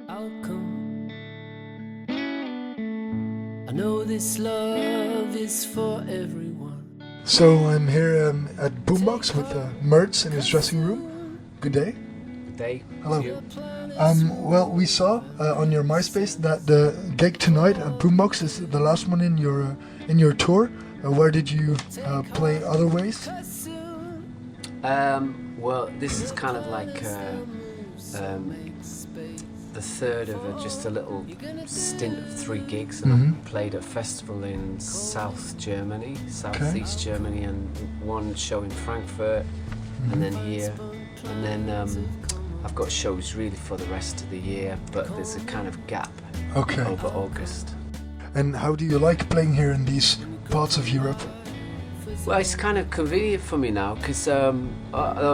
I'll come. I know this love is for everyone. So I'm here at Boombox with Merz in his dressing room. Good day. Good day. Hello. You. Well, we saw on your MySpace that the gig tonight at Boombox is the last one in your tour. Where did you play other ways? Well, this is kind of like the third of just a little stint of 3 gigs, and I played at a festival in Southeast Germany, and one show in Frankfurt, and then here, and then I've got shows really for the rest of the year, but there's a kind of gap over August. And how do you like playing here in these parts of Europe? Well, it's kind of convenient for me now because I'm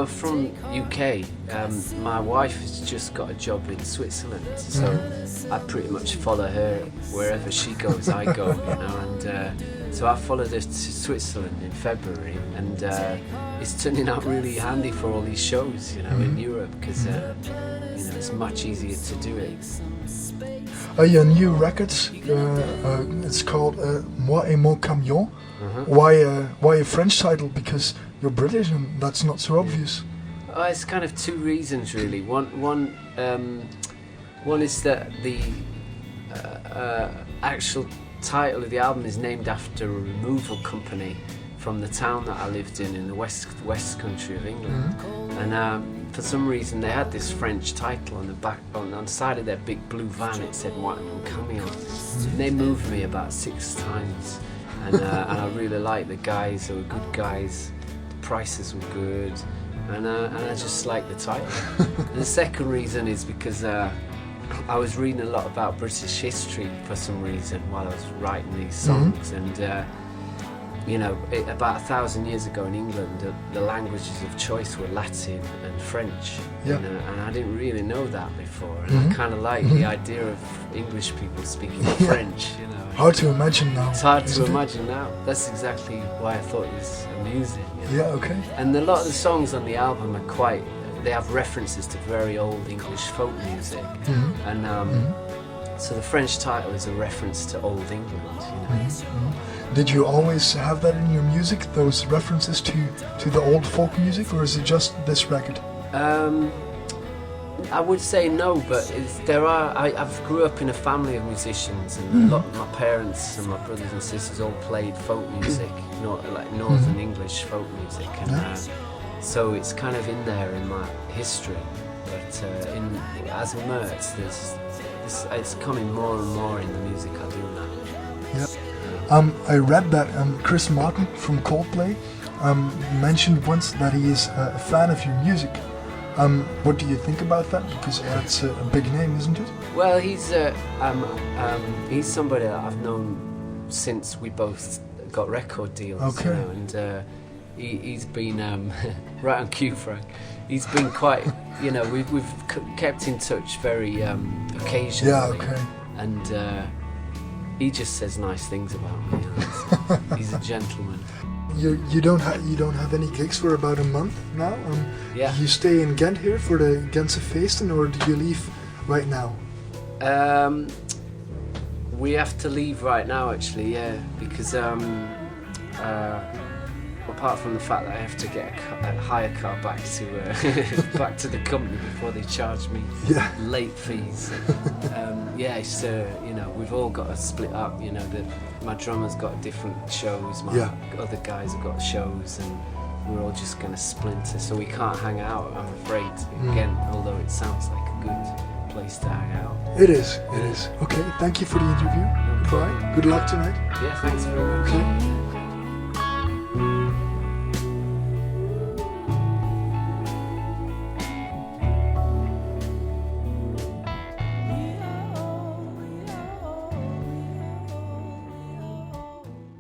from UK. My wife has just got a job in Switzerland, so I pretty much follow her wherever she goes. I go, and so I followed her to Switzerland in February, and it's turning out really handy for all these shows, in Europe, because it's much easier to do it. Your new records, it's called Moi et mon camion. Why a French title? Because you're British and that's not so obvious. It's kind of 2 reasons really. One is that the actual title of the album is named after a removal company from the town that I lived in the west country of England, and for some reason they had this French title on the back, on the side of their big blue van. It said "Moi et mon camion," and they moved me about 6 times. And I really liked the guys. They were good guys. The prices were good, and I just liked the title. And the second reason is because I was reading a lot about British history for some reason while I was writing these songs, and about 1,000 years ago in England, the languages of choice were Latin and French, and I didn't really know that before, and I kind of like the idea of English people speaking French. Hard to imagine now. It's hard to imagine now. That's exactly why I thought it was amusing. Yeah, okay. And a lot of the songs on the album are they have references to very old English folk music, and so the French title is a reference to old England. Did you always have that in your music, those references to the old folk music, or is it just this record? I would say no, but I've grew up in a family of musicians, and a lot of my parents and my brothers and sisters all played folk music, like Northern English folk music, and so it's kind of in there in my history. But as Merz, it's coming more and more in the music I do now. Yeah. I read that Chris Martin from Coldplay mentioned once that he is a fan of your music. What do you think about that? Because that's a big name, isn't it? Well, he's somebody that I've known since we both got record deals. Okay. And he's been right on cue, Frank. He's been quite, we've kept in touch very occasionally. Yeah, okay. And he just says nice things about me. He's a gentleman. You don't have any gigs for about a month now. Yeah. You stay in Ghent here for the Gentse feesten, or do you leave right now? We have to leave right now, actually. Yeah, because apart from the fact that I have to get a hire car back to the company before they charge me late fees. It's we've all got to split up. My drummer's got different shows, my other guys have got shows, and we're all just going to splinter, so we can't hang out, I'm afraid, again, although it sounds like a good place to hang out. It is. Okay, thank you for the interview. Bye. Good luck tonight. Yeah, thanks very much. Okay.